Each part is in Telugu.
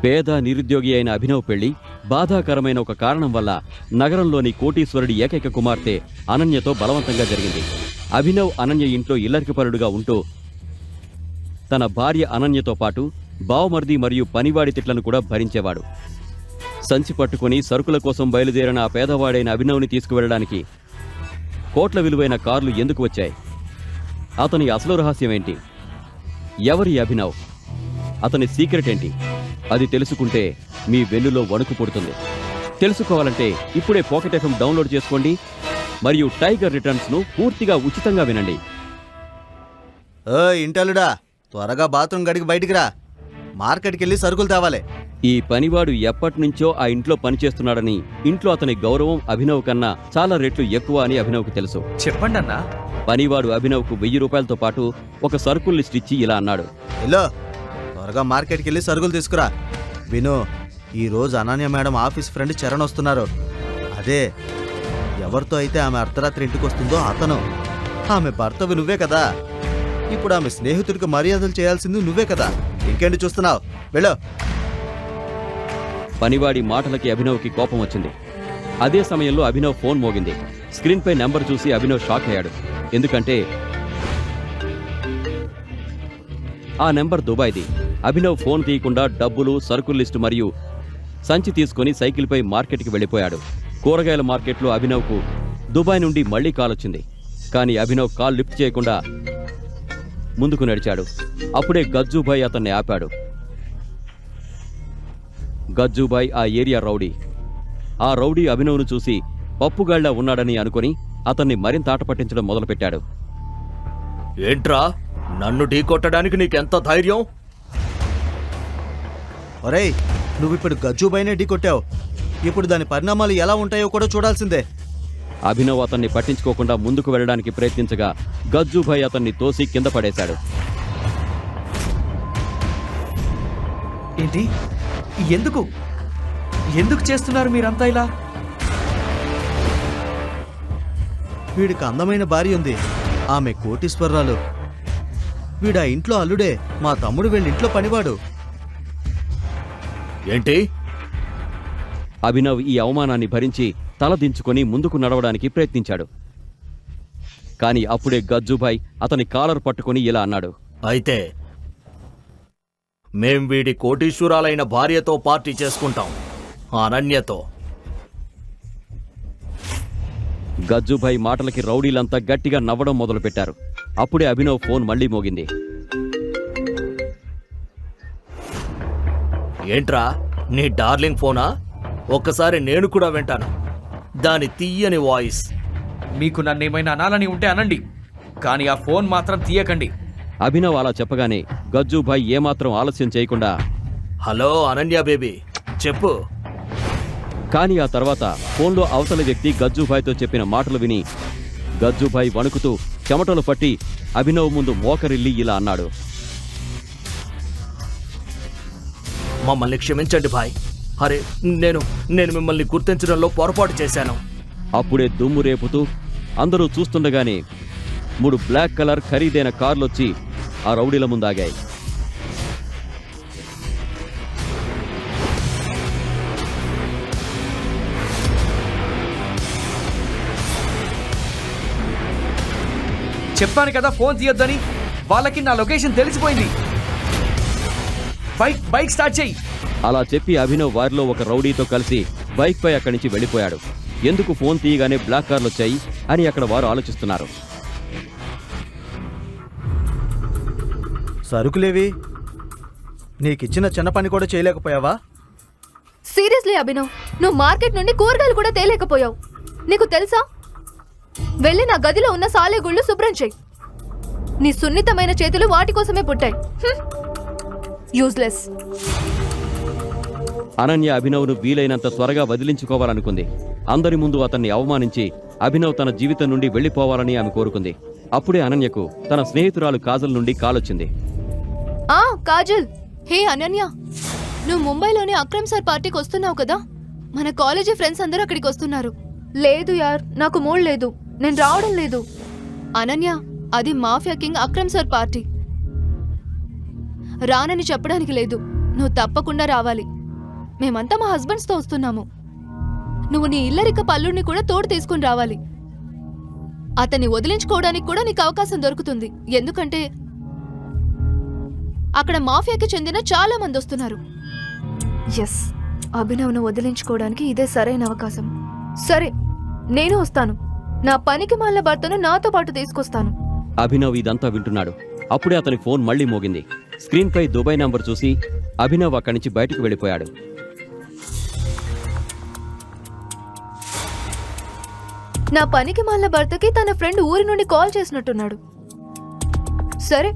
పేద నిరుద్యోగి అయిన అభినవ్ పెళ్లి బాధాకరమైన ఒక కారణం వల్ల నగరంలోని కోటీశ్వరుడి ఏకైక కుమార్తె అనన్యతో బలవంతంగా జరిగింది. అభినవ్ అనన్య ఇంట్లో ఇల్లరికపరుడుగా ఉంటూ తన భార్య అనన్యతో పాటు బావమర్ది మరియు పనివాడి తిట్లను కూడా భరించేవాడు. సంచి పట్టుకుని సరుకుల కోసం బయలుదేరిన ఆ పేదవాడైన అభినవ్ని తీసుకువెళ్ళడానికి కోట్ల విలువైన కార్లు ఎందుకు వచ్చాయి? అతని అసలు రహస్యమేంటి? ఎవరి అభినవ్? అతని సీక్రెట్ ఏంటి? అది తెలుసుకుంటే మీ వెన్నులో వణుకు పుడుతుంది. తెలుసుకోవాలంటే ఇప్పుడే పాకెట్ ఎఫ్ఎం డౌన్లోడ్ చేసుకోండి మరియు టైగర్ రిటర్న్స్ను పూర్తిగా ఉచితంగా వినండి. ఇంటలుడా, త్వరగా బాత్రూమ్ గడికి బయటికి రా. మార్కెట్కి వెళ్ళి సరుకులు తేవాలి. ఈ పనివాడు ఎప్పటినుంచో ఆ ఇంట్లో పనిచేస్తున్నాడని, ఇంట్లో అతని గౌరవం అభినవ్ కన్నా చాలా రెట్లు ఎక్కువ అని అభినవ్కు తెలుసు. చెప్పండి అన్నా. పనివాడు అభినవ్కు 1000 రూపాయలతో పాటు ఒక సరుకుల్ లిస్ట్ ఇచ్చి ఇలా అన్నాడు. హలో, త్వరగా మార్కెట్కి వెళ్ళి సరుకులు తీసుకురా. విను, ఈరోజు Ananya madam office friend Charan వస్తున్నారు. అదే ఎవరితో అయితే ఆమె అర్ధరాత్రి ఇంటికి వస్తుందో అతను. ఆమె భర్తవి నువ్వే కదా. ఇప్పుడు ఆమె స్నేహితుడికి మర్యాదలు చేయాల్సింది నువ్వే కదా. ఇంకేంటి చూస్తున్నావు? వెళ్ళు. పనివాడి మాటలకి అభినవ్కి కోపం వచ్చింది. అదే సమయంలో అభినవ్ ఫోన్ మోగింది. స్క్రీన్పై నెంబర్ చూసి అభినవ్ షాక్ అయ్యాడు. ఎందుకంటే ఆ నెంబర్ దుబాయ్ది. అభినవ్ ఫోన్ తీయకుండా డబ్బులు, సరుకుల లిస్టు మరియు సంచి తీసుకుని సైకిల్పై మార్కెట్కి వెళ్ళిపోయాడు. కూరగాయల మార్కెట్లో అభినవ్కు దుబాయ్ నుండి మళ్లీ కాల్ వచ్చింది. కానీ అభినవ్ కాల్ లిఫ్ట్ చేయకుండా ముందుకు నడిచాడు. అప్పుడే గజ్జుభాయ్ అతన్ని ఆపాడు. గజ్జుభాయ్ ఆ ఏరియా రౌడీ. ఆ రౌడీ అభినవ్ను చూసి పప్పుగాళ్లా ఉన్నాడని అనుకుని అతన్ని మరింత ఆట పట్టించడం మొదలుపెట్టాడు. ఏంట్రా, నన్ను ఢీ కొట్టడానికి నీకెంత ధైర్యం? ఒరేయ్, నువ్విప్పుడు గజ్జుబైనే ఢీ కొట్టావు. ఇప్పుడు దాని పరిణామాలు ఎలా ఉంటాయో కూడా చూడాల్సిందే. అభినవ్ అతన్ని పట్టించుకోకుండా ముందుకు వెళ్ళడానికి ప్రయత్నించగా గజ్జుభాయ్ అతన్ని తోసి కింద పడేశాడు. ఏంటి? ఎందుకు ఎందుకు చేస్తున్నారు మీరంతా ఇలా? వీడికి అందమైన భార్య ఉంది. ఆమె కోటీశ్వరరాలు. వీడా ఇంట్లో అల్లుడే. మా తమ్ముడు వీళ్ళ ఇంట్లో పనివాడు. ఏంటి? అభినవ్ ఈ అవమానాన్ని భరించి తల దించుకొని ముందుకు నడవడానికి ప్రయత్నించాడు. కాని అప్పుడే గజ్జుభాయ్ అతని కాలర్ పట్టుకుని ఇలా అన్నాడు. అయితే మేం వీడి కోటీశ్వరాలైన భార్యతో పార్టీ చేసుకుంటాం, అనన్యతో. గజ్జుభాయ్ మాటలకి రౌడీలంతా గట్టిగా నవ్వడం మొదలుపెట్టారు. అప్పుడే అభినవ్ ఫోన్ మళ్లీ మోగింది. ఏంట్రా, నీ డార్లింగ్ ఫోనా? ఒక్కసారి నేను కూడా వింటాను దాని తీయని వాయిస్. మీకు నన్నేమైనా అనాలని ఉంటే అనండి, కానీ ఆ ఫోన్ మాత్రం తీయకండి. అభినవ్ అలా చెప్పగానే గజ్జుభాయ్ ఏమాత్రం ఆలస్యం చేయకుండా, హలో అనన్య బేబీ, చెప్పు. కానీ ఆ తర్వాత ఫోన్లో అవతలి వ్యక్తి గజ్జుభాయ్తో చెప్పిన మాటలు విని గజ్జుభాయ్ వణుకుతూ చెమటలు పట్టి అభినవ్ ముందు మోకరిల్లి ఇలా అన్నాడు. మమ్మల్ని క్షమించండి భాయ్. అరే, నేను మిమ్మల్ని గుర్తించడంలో పొరపాటు చేశాను. అప్పుడే దుమ్ము రేపుతూ అందరూ చూస్తుండగానే 3 బ్లాక్ కలర్ ఖరీదైన కార్లొచ్చి ఆ రౌడీల ముందాగాయి. చెప్పాను కదా ఫోన్ తీయొద్దని. వాళ్ళకి నా లొకేషన్ తెలిసిపోయింది. బైక్ స్టార్ట్ చేయి. అలా చెప్పి అభినవ్ వారిలో ఒక రౌడీతో కలిసి బైక్ పై అక్కడి నుంచి వెళ్ళిపోయాడు. ఎందుకు ఫోన్ తీయగానే బ్లాక్ కార్లు వచ్చాయి అని అక్కడ వారు ఆలోచిస్తున్నారు. సరుకులేవి? నీకిచ్చిన చిన్న పని కూడా చేయలేకపోయావా? సీరియస్లీ అభినవ్, నువ్వు మార్కెట్ నుండి కూరగాయలు కూడా తేలేకపోయావు. నీకు తెలుసా? వెళ్ళి నా గదిలో ఉన్న సాలెగుళ్ళు శుభ్రం చేయి. నీ సున్నితమైన చేతులు వాటి కోసమే పుట్టాయి. యూజ్లెస్. అనన్య అభినవ్ను వీలైనంత త్వరగా వదిలించుకోవాలనుకుంది. అందరి ముందు అతన్ని అవమానించి అభినవ్ తన జీవితం నుండి వెళ్లిపోవాలని ఆమె కోరుకుంది. అప్పుడే అనన్యకు తన స్నేహితురాలు కాజల్ నుండి కాలొచ్చింది. కాజల్, హే అనన్య, నువ్వు ముంబైలోని అక్రమ్ సార్ పార్టీకి వస్తున్నావు కదా? మన కాలేజీ ఫ్రెండ్స్ అందరూ అక్కడికి వస్తున్నారు. లేదు యార్, నాకు మూడ్ లేదు, నేను రావడం లేదు. అనన్య, అది mafia king Akram sir party. రానని చెప్పడానికి లేదు, నువ్వు తప్పకుండా రావాలి. మేమంతా మా హస్బెండ్స్తో వస్తున్నాము. నువ్వు నీ ఇల్లరిక పల్లుడిని కూడా తోడు తీసుకుని రావాలి. అతన్ని వదిలించుకోవడానికి కూడా నీకు అవకాశం దొరుకుతుంది. ఎందుకంటే అక్కడ మాఫియాకి చెందిన చాలా మంది వస్తున్నారు. ఎస్, అభినవ్ను వదిలించుకోవడానికి ఇదే సరైన అవకాశం. సరే, నేను వస్తాను. నా పనికి మాల భర్తను నాతో పాటు తీసుకొస్తాను. అభినవ్ ఇదంతా వింటున్నాడు. అప్పుడే అతని ఫోన్ మళ్లీ మోగింది. స్క్రీన్పై దుబాయ్ నంబర్ చూసి అభినవ్ అక్కడి నుంచి బయటకు వెళ్ళిపోయాడు. నా పనికి మాల భర్తకి తన ఫ్రెండ్ ఊరి నుండి కాల్ చేసినట్టున్నాడు. సరే,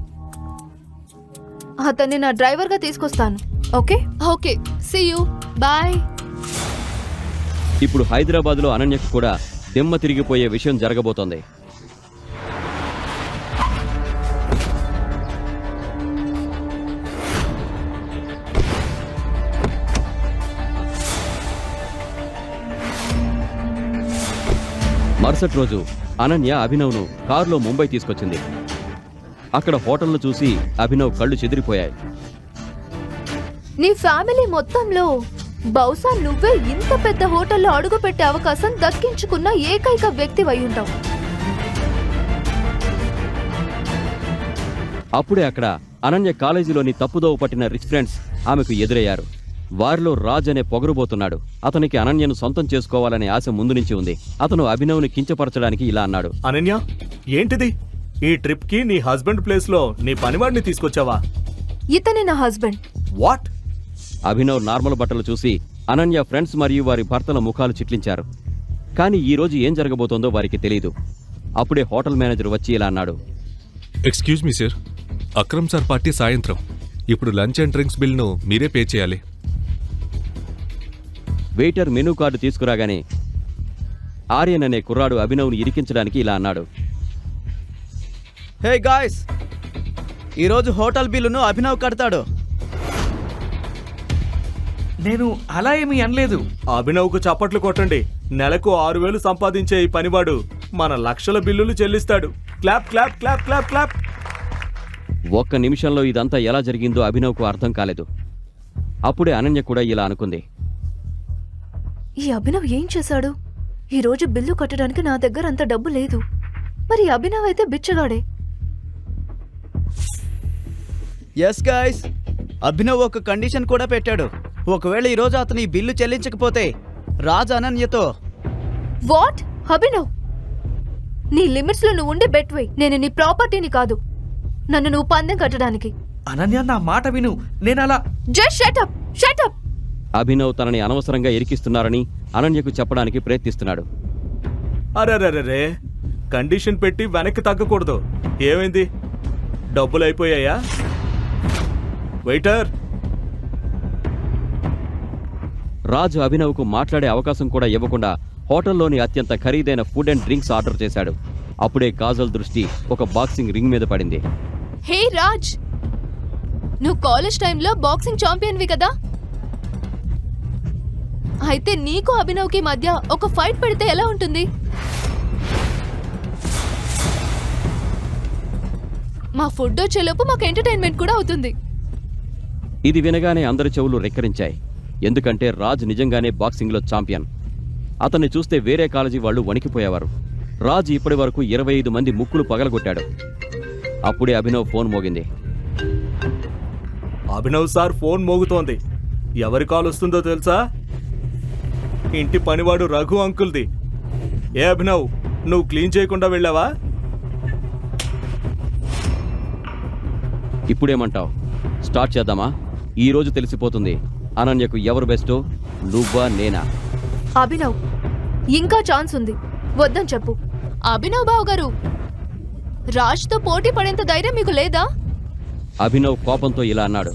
అతన్ని నా డ్రైవర్గా తీసుకొస్తాను. Okay okay, see you, bye. ఇప్పుడు హైదరాబాద్లో అనన్యకు కూడా దిమ్మ తిరిగిపోయే విషయం జరగబోతోంది. మరుసటి రోజు అనన్య అభినవ్ను కారులో ముంబై తీసుకొచ్చింది. అక్కడ హోటల్ను చూసి అభినవ్ కళ్ళు చెదిరిపోయాయి. నీ ఫ్యామిలీ మొత్తంలో బహుశా నువ్వే ఇంత పెద్ద హోటల్లో అడుగుపెట్టే అవకాశం దక్కించుకున్న ఏకైక వ్యక్తి అయి ఉంటావు. అప్పుడే అక్కడ అనన్య కాలేజీలోని తప్పుదోవ పట్టిన రిచ్ ఫ్రెండ్స్ ఆమెకు ఎదురయ్యారు. వారిలో రాజ్ అనే పొగరుబోతున్నాడు. అతనికి అనన్యను సొంతం చేసుకోవాలనే ఆశ ముందు నుంచి ఉంది. అతను అభినవ్ని కించపరచడానికి ఇలా అన్నాడు. అనన్య, ఏంటిది? ఈ ట్రిప్ కి నీ హస్బెండ్ ప్లేస్ లో నీ పనివాడిని తీసుకొచ్చావా? ఇతనే నా హస్బెండ్. వాట్? అభినవ్ నార్మల్ బట్టలు చూసి అనన్య ఫ్రెండ్స్ మరియు వారి భర్తల ముఖాలు చిట్లించారు. కానీ ఈ రోజు ఏం జరగబోతోందో వారికి తెలియదు. అప్పుడే హోటల్ మేనేజర్ వచ్చి ఇలా అన్నాడు. Excuse me sir, Akram sir party సాయంత్రం. ఇప్పుడు లంచ్ అండ్ డ్రింక్స్ బిల్ను మీరే పే చేయాలి. వెయిటర్ మెనూ కార్డు తీసుకురాగానే ఆర్యన్ అనే కుర్రాడు అభినవ్ని ఇరికించడానికి ఇలా అన్నాడు. హే గాయ్స్, ఈరోజు హోటల్ బిల్లును అభినవ్ కడతాడు. నేను అలా ఏమీ అనలేదు. అభినవ్కు చప్పట్లు కొట్టండి. నెలకు 6,000 సంపాదించే ఈ పనివాడు మన లక్షల బిల్లులు చెల్లిస్తాడు. Clap clap clap clap clap. ఒక్క నిమిషంలో ఇదంతా ఎలా జరిగిందో అభినవ్కు అర్థం కాలేదు. అప్పుడే అనన్య కూడా ఇలా అనుకుంది. ఈ అభినవ్ ఏం చేశాడు? ఈ రోజు బిల్లు కట్టడానికి నా దగ్గర అంత డబ్బు లేదు. మరి అభినవ్ అయితే బిచ్చగాడే. ఎస్ గాయ్స్, అభినవ్ ఒక కండిషన్ కూడా పెట్టాడు. ఒకవేళ ఈరోజు అతను ఈ బిల్లు చెల్లించకపోతే రాజ్ అనన్యతో. వాట్? అభినవ్, నీ లిమిట్స్ లో నువ్వు ఉండే బెట్ వై. నేను నీ ప్రాపర్టీని కాదు, నన్ను నువ్వు పందెం కట్టడానికి. అనన్య, నా మాట విను. నేను అలా just shut up, shut up. Abhinav తనని అనవసరంగా ఇరికిస్తున్నారని అనన్యకు చెప్పడానికి ప్రయత్నిస్తున్నాడు. అరెరెరెరే, కండిషన్ పెట్టి వెనక్కి తగ్గకూడదు. ఏమైంది? డబ్బులు అయిపోయాయా? వెయిటర్. రాజు అభినవ్కు మాట్లాడే అవకాశం కూడా ఇవ్వకుండా హోటల్లోని అత్యంత ఖరీదైన ఫుడ్ అండ్ డ్రింక్స్ ఆర్డర్ చేశాడు. అప్పుడే కాజల్ దృష్టి ఒక బాక్సింగ్ రింగ్ మీద పడింది. హే రాజ్, నువ్వు కాలేజ్ టైంలో బాక్సింగ్ ఛాంపియన్వి కదా? అయితే నీకు అభినవ్కి మధ్య ఒక ఫైట్ పెడితే ఎలా ఉంటుంది? మా ఫుడ్ వచ్చేలోపు మాకు ఎంటర్టైన్మెంట్ కూడా అవుతుంది. ఇది వినగానే అందరి చెవులు రెక్కరించాయి. ఎందుకంటే రాజ్ నిజంగానే బాక్సింగ్లో ఛాంపియన్. అతన్ని చూస్తే వేరే కాలేజీ వాళ్ళు వణికిపోయేవారు. రాజ్ ఇప్పటి వరకు 25 మంది ముక్కులు పగలగొట్టాడు. అప్పుడే అభినవ్ ఫోన్ మోగింది. అభినవ్ సార్ ఫోన్ మోగుతోంది. ఎవరి కాల్ వస్తుందో తెలుసా? ఇంటి పనివాడు రఘు అంకుల్ది. ఏ అభినవ్, నువ్వు క్లీన్ చేయకుండా వెళ్ళావా? ఇప్పుడేమంటావు? స్టార్ట్ చేద్దామా? ఈ రోజు తెలిసిపోతుంది అనన్యకు ఎవరు బెస్టో, నువ్వా నేనా. అభినవ్, ఇంకా ఛాన్స్ ఉంది, వద్దని చెప్పు. అభినవ్ బావు గారు, రాజ్తో పోటీ పడేంత ధైర్యం మీకు లేదా? అభినవ్ కోపంతో ఇలా అన్నాడు.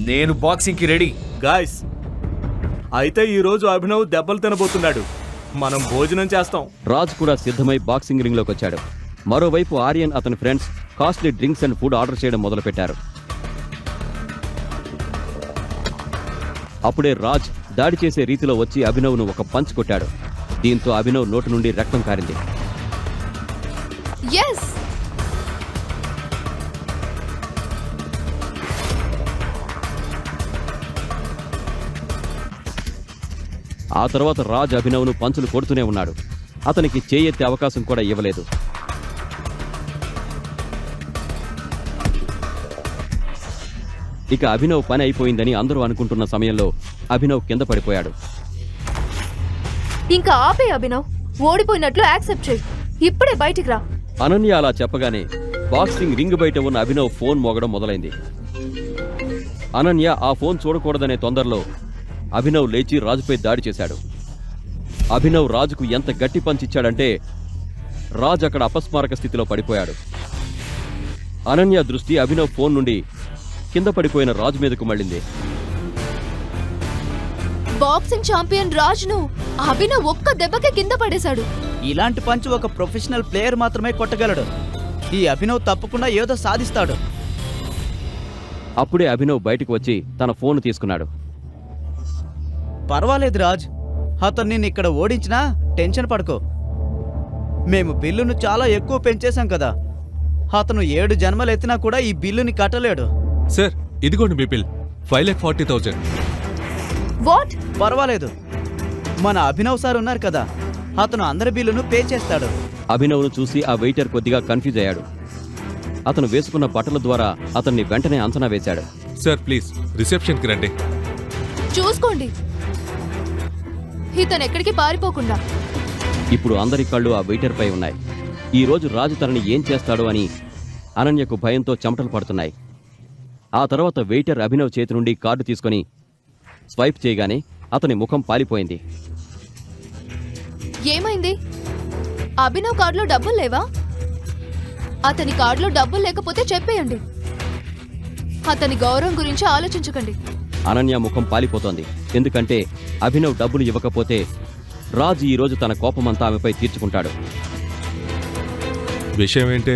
నేను బాక్సింగ్కి రెడీ. గాయ్స్, అయితే ఈ రోజు అభినవ్ దెబ్బలు తినబోతున్నాడు. మనం భోజనం చేస్తాం. రాజ్ కూడా సిద్ధమై బాక్సింగ్ రింగ్లోకి వచ్చాడు. మరోవైపు ఆర్యన్ అతని friends costly drinks and food order చేయడం మొదలుపెట్టారు. అప్పుడే రాజ్ దాడి చేసే రీతిలో వచ్చి అభినవ్ను ఒక పంచ్ కొట్టాడు. దీంతో అభినవ్ నోటి నుండి రక్తం కారింది. ఎస్, ఆ తర్వాత రాజ్ అభినవ్ను పంచులు కొడుతూనే ఉన్నాడు. అతనికి చేయెత్తే అవకాశం కూడా ఇవ్వలేదు. ఇక అభినవ్ పని అయిపోయిందని అందరూ అనుకుంటున్న సమయంలో అభినవ్ కింద పడిపోయాడు. ఇంకా ఆపే అభినవ్, ఓడిపోయినట్లు యాక్సెప్ట్ చేయి. ఇప్పుడే బయటికి రా. అనన్య అలా చెప్పగానే బాక్సింగ్ రింగ్ బయట ఉన్న అభినవ్ ఫోన్ మోగడం మొదలైంది. అనన్య ఆ ఫోన్ చూడకూడదనే తొందరలో అభినవ్ లేచి రాజుపై దాడి చేశాడు. అభినవ్ రాజుకు ఎంత గట్టి పంచిచ్చాడంటే రాజ్ అక్కడ అపస్మారక స్థితిలో పడిపోయాడు. అనన్య దృష్టి అభినవ్ ఫోన్ నుండి కింద పడిపోయిన రాజు మీదకు మళ్ళింది. బాక్సింగ్ ఛాంపియన్ రాజ్ను అభినవ్ ఒక్క దెబ్బకే కింద పడేశాడు. ఇలాంటి పంచ్ ఒక ప్రొఫెషనల్ ప్లేయర్ మాత్రమే కొట్టగలడు. ఈ అభినవ్ తప్పకుండా ఏదో సాధిస్తాడు. అప్పుడే అభినవ్ బయటకు వచ్చి తన ఫోన్ తీసుకున్నాడు. పర్వాలేదు రాజ్, అతను నిన్ను ఇక్కడ ఓడించినా టెన్షన్ పడుకో. మేము బిల్లును చాలా ఎక్కువ పెంచేశాం కదా. అతను 7 జన్మలు ఎత్తినా కూడా ఈ బిల్లుని కట్టలేడు. సార్ ఇదిగోండి మీ బిల్ 5,40,000. వాట్? పర్వాలేదు, మన అభినవ్ సార్ ఉన్నారు కదా, అతను అందరి బిల్లును పే చేస్తాడు. అభినవ్ను చూసి ఆ వెయిటర్ కొద్దిగా కన్ఫ్యూజ్ అయ్యాడు. అతను వేసుకున్న బట్టల ద్వారా అతన్ని వెంటనే అంచనా వేశాడు. సార్ ప్లీజ్ రిసెప్షన్కి రండి. చూసుకోండి, ఇతను ఎక్కడికి పారిపోకుండా. ఇప్పుడు అందరి కళ్ళు ఆ వెయిటర్ పై ఉన్నాయి. ఈ రోజు రాజు తనని ఏం చేస్తాడో అని అనన్యకు భయంతో చెమటలు పడుతున్నాయి. ఆ తర్వాత వెయిటర్ అభినవ్ చేతి నుండి కార్డు తీసుకొని స్వైప్ చేయగానే అతని ముఖం పాలిపోయింది. ఏమైంది? అభినవ్ కార్డులో డబ్బులు లేవా? అతని కార్డులో డబ్బులు లేకపోతే చెప్పేయండి. అతని గౌరవం గురించి ఆలోచించకండి. అనన్య ముఖం పాలిపోతోంది. ఎందుకంటే అభినవ్ డబ్బులు ఇవ్వకపోతే రాజు ఈరోజు తన కోపమంతా ఆమెపై తీర్చుకుంటాడు. విషయం ఏంటే,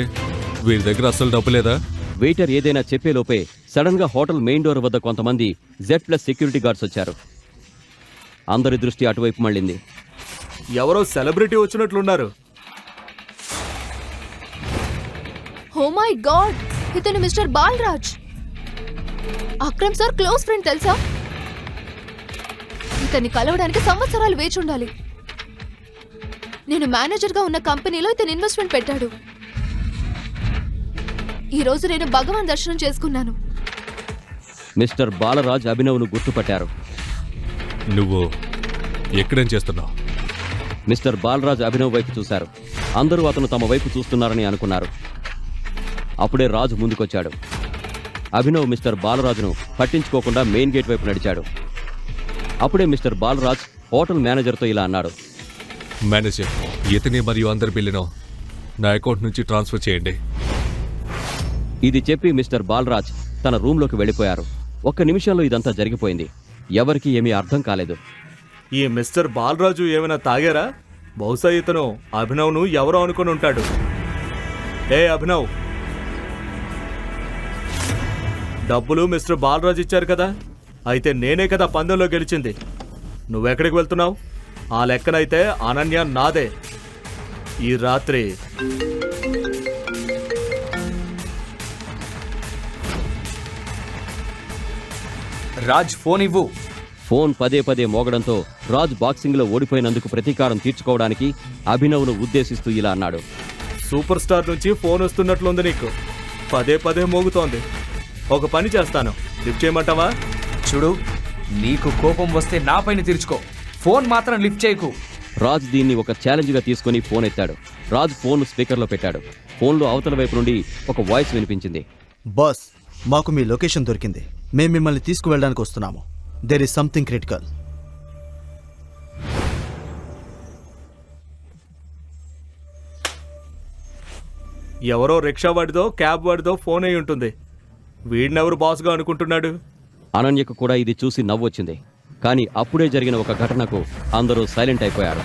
వీరి దగ్గర అస్సలు డబ్బు లేదా? వెయిటర్ ఏదైనా చెప్పేలోపే సడన్ గా హోటల్ మెయిన్ డోర్ వద్ద కొంతమంది Z+ సెక్యూరిటీ గార్డ్స్ వచ్చారు. అందరి దృష్టి అటువైపు మళ్ళింది. ఎవరో సెలబ్రిటీ వచ్చినట్లున్నారు. ఓ మై గాడ్, ఇతను mister Balraj. Akram sir close friend తెలుసా? ఇతన్ని కలవడానికి సంవత్సరాలు వేచి ఉండాలి. నేను మేనేజర్గా ఉన్న కంపెనీలో ఇతను ఇన్వెస్ట్మెంట్ పెట్టాడు. ఈరోజు నేను భగవాన్ దర్శనం చేసుకున్నాను. మిస్టర్ బాలరాజ్ అభినవ్ను గుర్తుపట్టారు. నువ్వు ఎక్కడేం చేస్తున్నావు? మిస్టర్ బాలరాజ్ అభినవ్ వైపు చూశారు. అందరూ అతను తమ వైపు చూస్తున్నారని అనుకున్నారు. అప్పుడే రాజు ముందుకొచ్చాడు. అభినవ్ మిస్టర్ బాలరాజును పట్టించుకోకుండా మెయిన్ గేట్ వైపు నడిచాడు. అప్పుడే మిస్టర్ బాలరాజ్ హోటల్ మేనేజర్తో ఇలా అన్నాడు. మేనేజర్, ఇతని మరియు అందరి బిల్లును నా అకౌంట్ నుంచి ట్రాన్స్ఫర్ చేయండి. ఇది చెప్పి మిస్టర్ బాలరాజ్ తన రూంలోకి వెళ్ళిపోయారు. 1 నిమిషంలో ఇదంతా జరిగిపోయింది. ఎవరికీ ఏమీ అర్థం కాలేదు. ఈ మిస్టర్ బాలరాజు ఏమైనా తాగారా? బహుశా ఇతను అభినవ్ను ఎవరో అనుకుని ఉంటాడు. ఏ అభినవ్, డబ్బులు మిస్టర్ బాలరాజు ఇచ్చారు కదా, అయితే నేనే కదా పందెంలో గెలిచింది. నువ్వెక్కడికి వెళ్తున్నావు? ఆ లెక్కనైతే అనన్య నాదే. ఈ రాత్రి రాజ్ ఫోన్ ఇవ్వు. ఫోన్ పదే పదే మోగడంతో రాజ్ బాక్సింగ్లో ఓడిపోయినందుకు ప్రతీకారం తీర్చుకోవడానికి అభినవ్ను ఉద్దేశిస్తూ ఇలా అన్నాడు. సూపర్ స్టార్ నుంచి ఫోన్ వస్తున్నట్లుంది నీకు. పదే పదే మోగుతోంది. ఒక పని చేస్తాను, లిఫ్ట్ చేయమంటావా? చూడు, నీకు కోపం వస్తే నా పైన తీర్చుకో, ఫోన్ మాత్రం లిఫ్ట్ చేయకు. రాజ్ దీన్ని ఒక ఛాలెంజ్గా తీసుకుని ఫోన్ ఎత్తాడు. రాజ్ ఫోన్ స్పీకర్లో పెట్టాడు. ఫోన్లో అవతల వైపు నుండి ఒక వాయిస్ వినిపించింది. బాస్, మాకు మీ లొకేషన్ దొరికింది. మేము మిమ్మల్ని తీసుకువెళ్ళడానికి వస్తున్నాము. There is something critical. ఎవరో రిక్షా వాడిదో క్యాబ్ వాడిదో ఫోన్ అయి ఉంటుంది. వీడినెవరు బాస్గా అనుకుంటున్నాడు? అనన్యకు కూడా ఇది చూసి నవ్వొచ్చింది. కానీ అప్పుడే జరిగిన ఒక ఘటనకు అందరూ సైలెంట్ అయిపోయారు.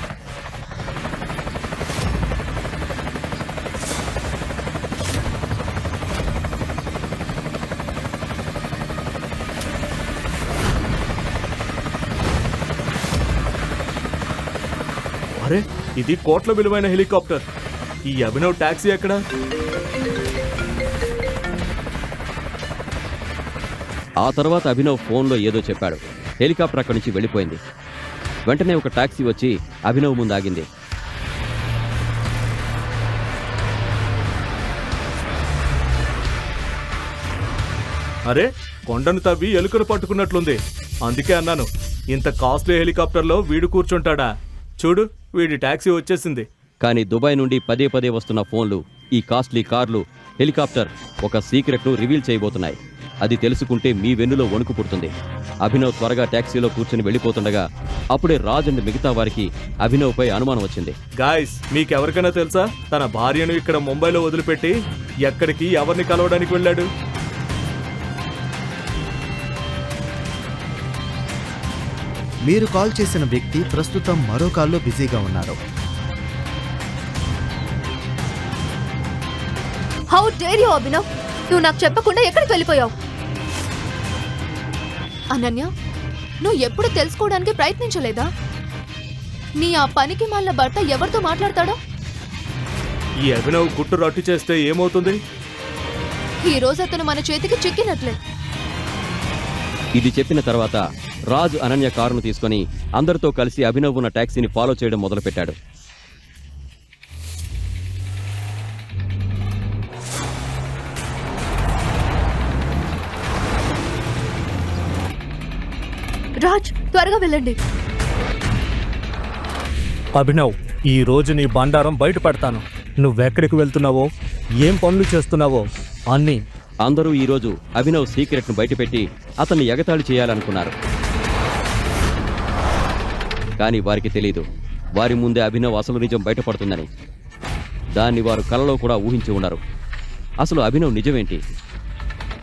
అరే, ఇది కోట్ల విలువైన హెలికాప్టర్. ఈ అభినవ్ టాక్సీ ఎక్కడ? ఆ తర్వాత అభినవ్ ఫోన్లో ఏదో చెప్పాడు. హెలికాప్టర్ అక్కడి నుంచి వెళ్ళిపోయింది. వెంటనే ఒక టాక్సీ వచ్చి అభినవ్ ముందు ఆగింది. అరే, కొండను తవ్వి ఎలుకను పట్టుకున్నట్లుంది. అందుకే అన్నాను, ఇంత కాస్ట్లీ హెలికాప్టర్లో వీడు కూర్చుంటాడా? చూడు, వీడి టాక్సీ వచ్చేసింది. కానీ దుబాయ్ నుండి పదే పదే వస్తున్న ఫోన్లు, ఈ కాస్ట్లీ కార్లు, హెలికాప్టర్ ఒక సీక్రెట్ను రివీల్ చేయబోతున్నాయి. అది తెలుసుకుంటే మీ వెన్నులో వణుకు పుడుతుంది. అభినవ్ త్వరగా టాక్సీలో కూర్చుని వెళ్ళిపోతుండగా అప్పుడే రాజ్ అండ్ మిగతా వారికి అభినవ్పై అనుమానం వచ్చింది. గాయస్, మీకెవరికైనా తెలుసా తన భార్యను ఇక్కడ ముంబైలో వదిలిపెట్టి ఎక్కడికి, ఎవరిని కలవడానికి వెళ్ళాడు? మీరు కాల్ చేసిన వ్యక్తి ప్రస్తుతం మరో కాల్లో బిజీగా ఉన్నారు. హౌ డేర్ యూ అభినవ్, నువ్వు నాకు చెప్పకుండా ఎక్కడికి వెళ్ళిపోయావు? అనన్య, నువ్వు ఎప్పుడు తెలుసుకోవడానికి ప్రయత్నించలేదా? నీ ఆ పనికి మాలిన భర్త ఎవరితో మాట్లాడతాడో? ఈ అభినవ్ గుట్టు రట్టు చేస్తే ఏమవుతుంది? ఈ రోజు అతను మన చేతికి చిక్కినట్లే. ఇది చెప్పిన తర్వాత రాజ్ అనన్య కారును తీసుకుని అందరితో కలిసి అభినవ్ ఉన్న టాక్సీని ఫాలో చేయడం మొదలుపెట్టాడు. రాజ్, త్వరగా వెళ్ళండి. అభినవ్, ఈ రోజు నీ బండారం బయట పెడతాను. నువ్వెక్కడికి వెళ్తున్నావో, ఏం పనులు చేస్తున్నావో అన్నీ. అందరూ ఈరోజు అభినవ్ సీక్రెట్ను బయటపెట్టి అతన్ని ఎగతాళి చేయాలనుకున్నారు. కానీ వారికి తెలీదు, వారి ముందే అభినవ్ అసలు నిజం బయటపడుతుందని. దాన్ని వారు కలలో కూడా ఊహించి ఉండరు. అసలు అభినవ్ నిజమేంటి?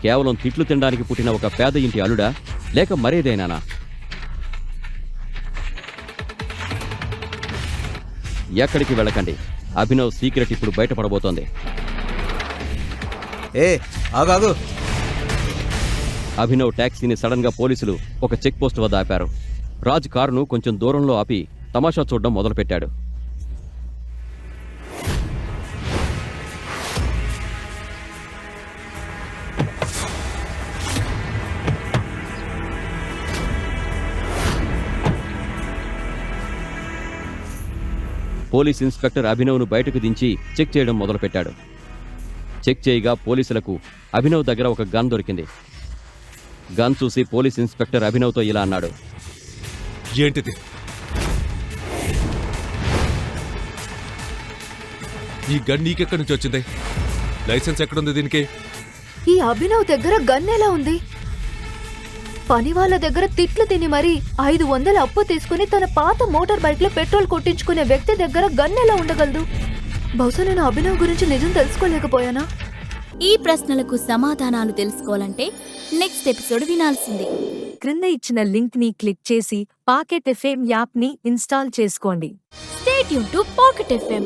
కేవలం తిట్లు తినడానికి పుట్టిన ఒక పేద ఇంటి అల్లుడా, లేక మరేదైనానా? ఎక్కడికి వెళ్ళకండి, అభినవ్ సీక్రెట్ ఇప్పుడు బయటపడబోతోంది. ఏ ఆగాగు. అభినవ్ టాక్సీని సడన్ గా పోలీసులు ఒక చెక్ పోస్ట్ వద్ద ఆపారు. రాజ్ కారును కొంచెం దూరంలో ఆపి తమాషా చూడడం మొదలుపెట్టాడు. పోలీస్ ఇన్స్పెక్టర్ అభినవ్ను బయటకు దించి చెక్ చేయడం మొదలుపెట్టాడు. చెక్ చేయగా పోలీసులకు అభినవ్ దగ్గర ఒక గన్ దొరికింది. గన్ చూసి పోలీస్ ఇన్స్పెక్టర్ అభినవ్తో ఇలా అన్నాడు. ఏంటిది? ఈ గన్ నీకెక్కడి నుంచి వచ్చింది? లైసెన్స్ ఎక్కడుంది దీనికి? ఈ అభినవ్ దగ్గర గన్ ఎలా ఉంది? పని వాళ్ళ దగ్గర తిట్లు తిని మరీ 500 అప్పు తీసుకుని తన పాత మోటార్ బైక్ లో పెట్రోల్ కొట్టించుకునే వ్యక్తి దగ్గర గన్ ఎలా ఉండగలదు? బహుశా నేను అభినవ్ గురించి నిజం తెలుసుకోలేకపోయానా? ఈ ప్రశ్నలకు సమాధానాలు తెలుసుకోవాలంటే నెక్స్ట్ ఎపిసోడ్ వినాల్సిందే. క్రింద ఇచ్చిన లింక్ ని క్లిక్ చేసి పాకెట్ ఎఫ్ఎం యాప్ ని ఇన్స్టాల్ చేసుకోండి. Stay tune to pocket FM.